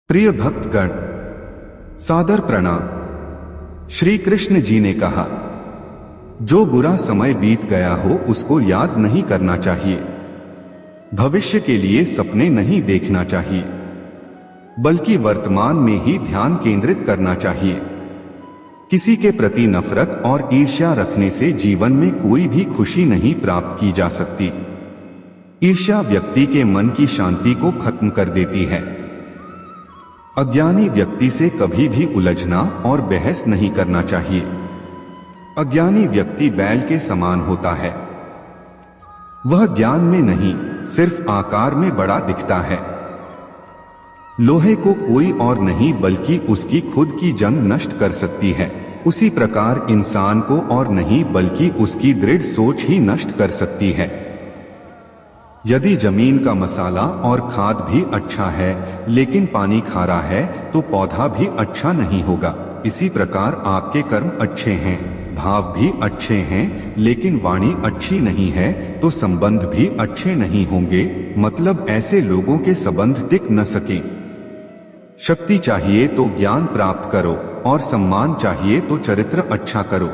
प्रिय भक्तगण, सादर प्रणाम। श्री कृष्ण जी ने कहा, जो बुरा समय बीत गया हो उसको याद नहीं करना चाहिए। भविष्य के लिए सपने नहीं देखना चाहिए, बल्कि वर्तमान में ही ध्यान केंद्रित करना चाहिए। किसी के प्रति नफरत और ईर्ष्या रखने से जीवन में कोई भी खुशी नहीं प्राप्त की जा सकती। ईर्ष्या व्यक्ति के मन की शांति को खत्म कर देती है। अज्ञानी व्यक्ति से कभी भी उलझना और बहस नहीं करना चाहिए। अज्ञानी व्यक्ति बैल के समान होता है। वह ज्ञान में नहीं, सिर्फ आकार में बड़ा दिखता है। लोहे को कोई और नहीं बल्कि उसकी खुद की जंग नष्ट कर सकती है। उसी प्रकार इंसान को और नहीं बल्कि उसकी दृढ़ सोच ही नष्ट कर सकती है। यदि जमीन का मसाला और खाद भी अच्छा है लेकिन पानी खारा है तो पौधा भी अच्छा नहीं होगा। इसी प्रकार आपके कर्म अच्छे हैं, भाव भी अच्छे हैं, लेकिन वाणी अच्छी नहीं है तो संबंध भी अच्छे नहीं होंगे। मतलब ऐसे लोगों के संबंध टिक न सके। शक्ति चाहिए तो ज्ञान प्राप्त करो और सम्मान चाहिए तो चरित्र अच्छा करो।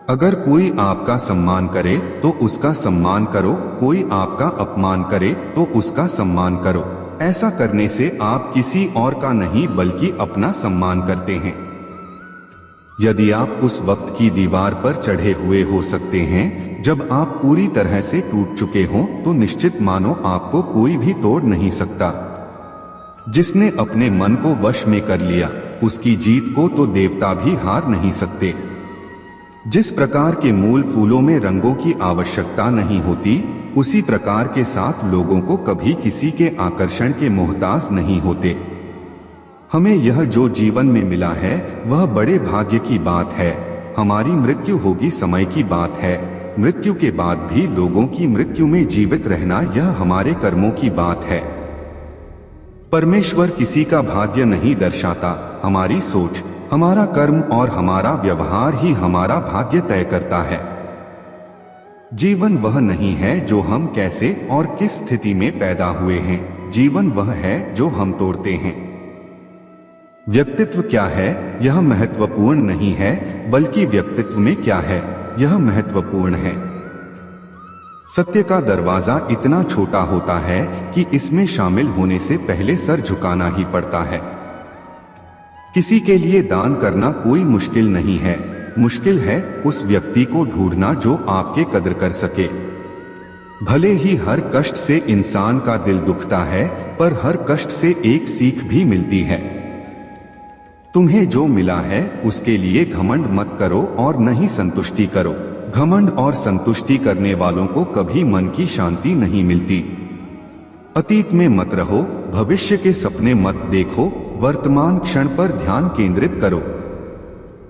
अगर कोई आपका सम्मान करे तो उसका सम्मान करो, कोई आपका अपमान करे तो उसका सम्मान करो। ऐसा करने से आप किसी और का नहीं बल्कि अपना सम्मान करते हैं। यदि आप उस वक्त की दीवार पर चढ़े हुए हो सकते हैं जब आप पूरी तरह से टूट चुके हों, तो निश्चित मानो आपको कोई भी तोड़ नहीं सकता। जिसने अपने मन को वश में कर लिया उसकी जीत को तो देवता भी हार नहीं सकते। जिस प्रकार के मूल फूलों में रंगों की आवश्यकता नहीं होती, उसी प्रकार के साथ लोगों को कभी किसी के आकर्षण के मोहताज नहीं होते। हमें यह जो जीवन में मिला है वह बड़े भाग्य की बात है। हमारी मृत्यु होगी समय की बात है। मृत्यु के बाद भी लोगों की मृत्यु में जीवित रहना यह हमारे कर्मों की बात है। परमेश्वर किसी का भाग्य नहीं दर्शाता, हमारी सोच, हमारा कर्म और हमारा व्यवहार ही हमारा भाग्य तय करता है। जीवन वह नहीं है जो हम कैसे और किस स्थिति में पैदा हुए हैं, जीवन वह है जो हम तोड़ते हैं। व्यक्तित्व क्या है यह महत्वपूर्ण नहीं है, बल्कि व्यक्तित्व में क्या है यह महत्वपूर्ण है। सत्य का दरवाजा इतना छोटा होता है कि इसमें शामिल होने से पहले सर झुकाना ही पड़ता है। किसी के लिए दान करना कोई मुश्किल नहीं है, मुश्किल है उस व्यक्ति को ढूंढना जो आपके कदर कर सके। भले ही हर कष्ट से इंसान का दिल दुखता है, पर हर कष्ट से एक सीख भी मिलती है। तुम्हें जो मिला है उसके लिए घमंड मत करो और न ही संतुष्टि करो। घमंड और संतुष्टि करने वालों को कभी मन की शांति नहीं मिलती। अतीत में मत रहो, भविष्य के सपने मत देखो, वर्तमान क्षण पर ध्यान केंद्रित करो।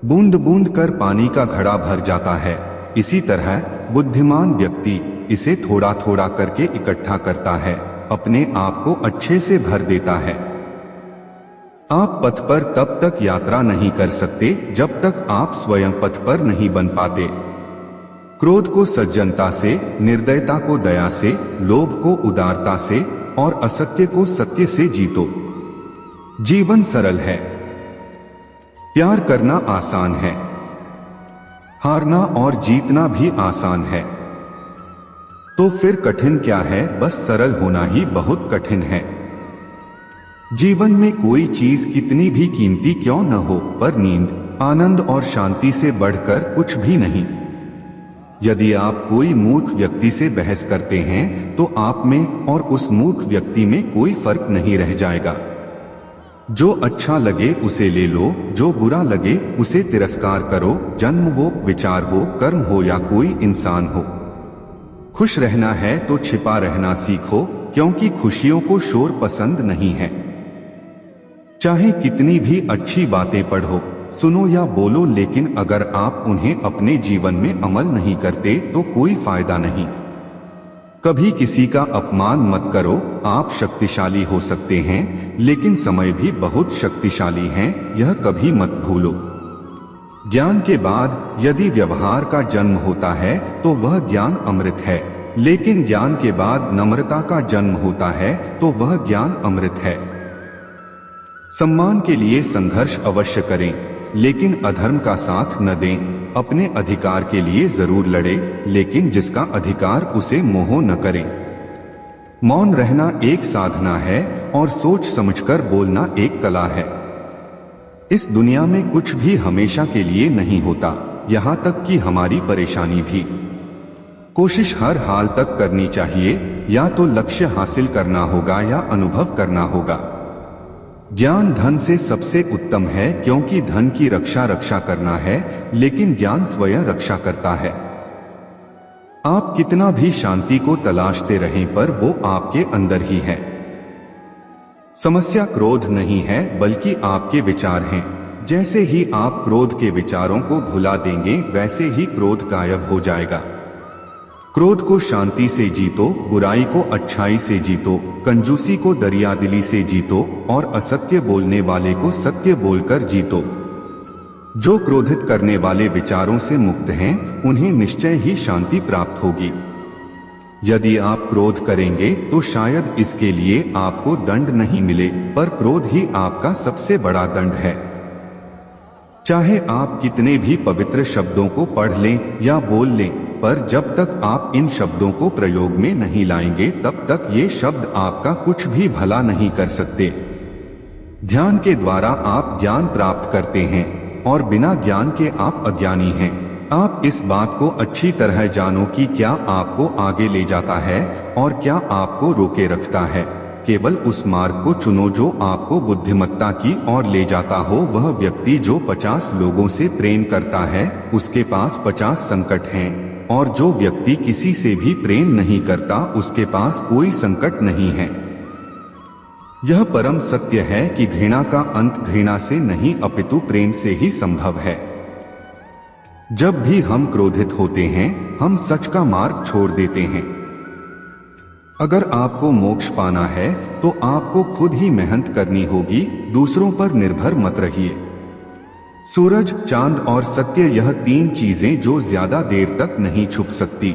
बूंद बूंद कर पानी का घड़ा भर जाता है, इसी तरह बुद्धिमान व्यक्ति इसे थोड़ा थोड़ा करके इकट्ठा करता है, अपने आप को अच्छे से भर देता है। आप पथ पर तब तक यात्रा नहीं कर सकते जब तक आप स्वयं पथ पर नहीं बन पाते। क्रोध को सज्जनता से, निर्दयता को दया से, लोभ को उदारता से और असत्य को सत्य से जीतो। जीवन सरल है, प्यार करना आसान है, हारना और जीतना भी आसान है। तो फिर कठिन क्या है, बस सरल होना ही बहुत कठिन है। जीवन में कोई चीज कितनी भी कीमती क्यों न हो, पर नींद, आनंद और शांति से बढ़कर कुछ भी नहीं। यदि आप कोई मूर्ख व्यक्ति से बहस करते हैं तो आप में और उस मूर्ख व्यक्ति में कोई फर्क नहीं रह जाएगा। जो अच्छा लगे उसे ले लो, जो बुरा लगे उसे तिरस्कार करो। जन्म हो, विचार हो, कर्म हो या कोई इंसान हो। खुश रहना है तो छिपा रहना सीखो, क्योंकि खुशियों को शोर पसंद नहीं है। चाहे कितनी भी अच्छी बातें पढ़ो, सुनो या बोलो, लेकिन अगर आप उन्हें अपने जीवन में अमल नहीं करते तो कोई फायदा नहीं। कभी किसी का अपमान मत करो। आप शक्तिशाली हो सकते हैं लेकिन समय भी बहुत शक्तिशाली है, यह कभी मत भूलो। ज्ञान के बाद यदि व्यवहार का जन्म होता है तो वह ज्ञान अमृत है, लेकिन ज्ञान के बाद नम्रता का जन्म होता है तो वह ज्ञान अमृत है। सम्मान के लिए संघर्ष अवश्य करें, लेकिन अधर्म का साथ न दें। अपने अधिकार के लिए जरूर लड़े, लेकिन जिसका अधिकार उसे मोह न करें। मौन रहना एक साधना है और सोच समझकर बोलना एक कला है। इस दुनिया में कुछ भी हमेशा के लिए नहीं होता, यहाँ तक कि हमारी परेशानी भी। कोशिश हर हाल तक करनी चाहिए, या तो लक्ष्य हासिल करना होगा या अनुभव करना होगा। ज्ञान धन से सबसे उत्तम है, क्योंकि धन की रक्षा करना है, लेकिन ज्ञान स्वयं रक्षा करता है। आप कितना भी शांति को तलाशते रहें, पर वो आपके अंदर ही है। समस्या क्रोध नहीं है, बल्कि आपके विचार हैं। जैसे ही आप क्रोध के विचारों को भुला देंगे, वैसे ही क्रोध गायब हो जाएगा। क्रोध को शांति से जीतो, बुराई को अच्छाई से जीतो, कंजूसी को दरियादिली से जीतो और असत्य बोलने वाले को सत्य बोलकर जीतो। जो क्रोधित करने वाले विचारों से मुक्त हैं, उन्हें निश्चय ही शांति प्राप्त होगी। यदि आप क्रोध करेंगे तो शायद इसके लिए आपको दंड नहीं मिले, पर क्रोध ही आपका सबसे बड़ा दंड है। चाहे आप कितने भी पवित्र शब्दों को पढ़ लें या बोल लें, पर जब तक आप इन शब्दों को प्रयोग में नहीं लाएंगे, तब तक ये शब्द आपका कुछ भी भला नहीं कर सकते। ध्यान के द्वारा आप ज्ञान प्राप्त करते हैं, और बिना ज्ञान के आप अज्ञानी हैं। आप इस बात को अच्छी तरह जानो कि क्या आपको आगे ले जाता है और क्या आपको रोके रखता है। केवल उस मार्ग को चुनो जो आपको बुद्धिमत्ता की ओर ले जाता हो। वह व्यक्ति जो 50 लोगों से प्रेम करता है, उसके पास 50 संकट हैं, और जो व्यक्ति किसी से भी प्रेम नहीं करता, उसके पास कोई संकट नहीं है। यह परम सत्य है कि घृणा का अंत घृणा से नहीं, अपितु प्रेम से ही संभव है। जब भी हम क्रोधित होते हैं, हम सच का मार्ग छोड़ देते हैं। अगर आपको मोक्ष पाना है, तो आपको खुद ही मेहनत करनी होगी, दूसरों पर निर्भर मत रहिए। सूरज, चांद और सत्य, यह 3 चीजें जो ज्यादा देर तक नहीं छुप सकती।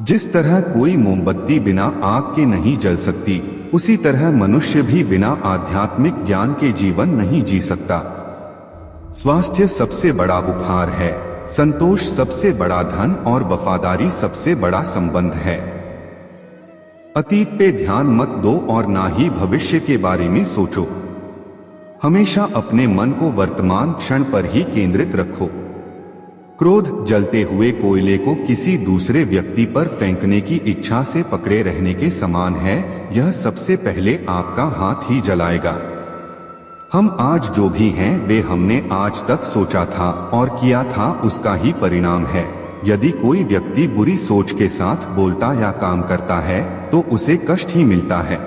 जिस तरह कोई मोमबत्ती बिना आग के नहीं जल सकती, उसी तरह मनुष्य भी बिना आध्यात्मिक ज्ञान के जीवन नहीं जी सकता। स्वास्थ्य सबसे बड़ा उपहार है, संतोष सबसे बड़ा धन और वफादारी सबसे बड़ा संबंध है। अतीत पे ध्यान मत दो और ना ही भविष्य के बारे में सोचो। हमेशा अपने मन को वर्तमान क्षण पर ही केंद्रित रखो। क्रोध जलते हुए कोयले को किसी दूसरे व्यक्ति पर फेंकने की इच्छा से पकड़े रहने के समान है। यह सबसे पहले आपका हाथ ही जलाएगा। हम आज जो भी हैं, वे हमने आज तक सोचा था और किया था, उसका ही परिणाम है। यदि कोई व्यक्ति बुरी सोच के साथ बोलता या काम करता है, तो उसे कष्ट ही मिलता है।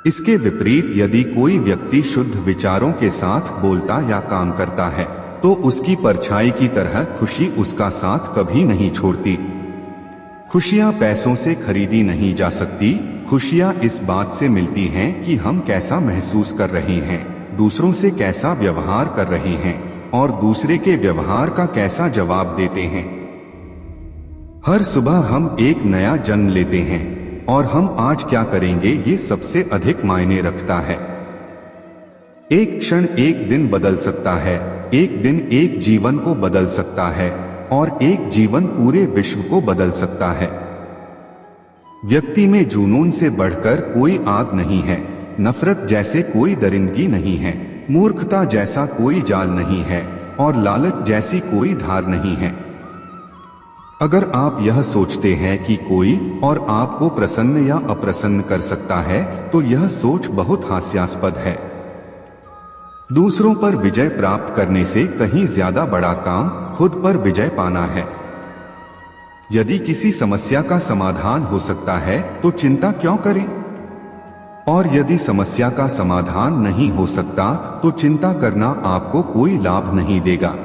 इसके विपरीत यदि कोई व्यक्ति शुद्ध विचारों के साथ बोलता या काम करता है, तो उसकी परछाई की तरह खुशी उसका साथ कभी नहीं छोड़ती। खुशियां पैसों से खरीदी नहीं जा सकती। खुशियां इस बात से मिलती हैं कि हम कैसा महसूस कर रहे हैं, दूसरों से कैसा व्यवहार कर रहे हैं और दूसरे के व्यवहार का कैसा जवाब देते हैं। हर सुबह हम एक नया जन्म लेते हैं, और हम आज क्या करेंगे ये सबसे अधिक मायने रखता है। एक क्षण एक दिन बदल सकता है, एक दिन एक जीवन को बदल सकता है, और एक जीवन पूरे विश्व को बदल सकता है। व्यक्ति में जुनून से बढ़कर कोई आग नहीं है, नफरत जैसे कोई दरिंदगी नहीं है, मूर्खता जैसा कोई जाल नहीं है, और लालच जैसी कोई धार नहीं है। अगर आप यह सोचते हैं कि कोई और आपको प्रसन्न या अप्रसन्न कर सकता है, तो यह सोच बहुत हास्यास्पद है। दूसरों पर विजय प्राप्त करने से कहीं ज्यादा बड़ा काम खुद पर विजय पाना है। यदि किसी समस्या का समाधान हो सकता है, तो चिंता क्यों करें? और यदि समस्या का समाधान नहीं हो सकता, तो चिंता करना आपको कोई लाभ नहीं देगा।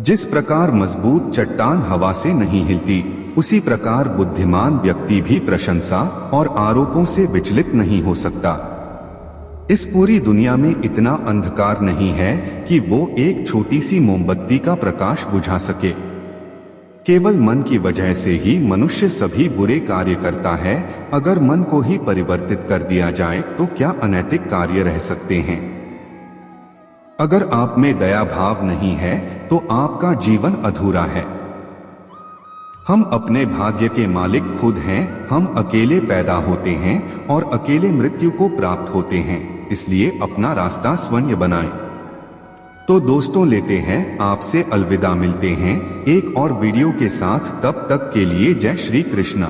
जिस प्रकार मजबूत चट्टान हवा से नहीं हिलती, उसी प्रकार बुद्धिमान व्यक्ति भी प्रशंसा और आरोपों से विचलित नहीं हो सकता। इस पूरी दुनिया में इतना अंधकार नहीं है कि वो एक छोटी सी मोमबत्ती का प्रकाश बुझा सके। केवल मन की वजह से ही मनुष्य सभी बुरे कार्य करता है। अगर मन को ही परिवर्तित कर दिया जाए तो क्या अनैतिक कार्य रह सकते हैं। अगर आप में दया भाव नहीं है तो आपका जीवन अधूरा है। हम अपने भाग्य के मालिक खुद हैं। हम अकेले पैदा होते हैं और अकेले मृत्यु को प्राप्त होते हैं, इसलिए अपना रास्ता स्वयं बनाएं। तो दोस्तों, लेते हैं आपसे अलविदा। मिलते हैं एक और वीडियो के साथ, तब तक के लिए जय श्री कृष्णा।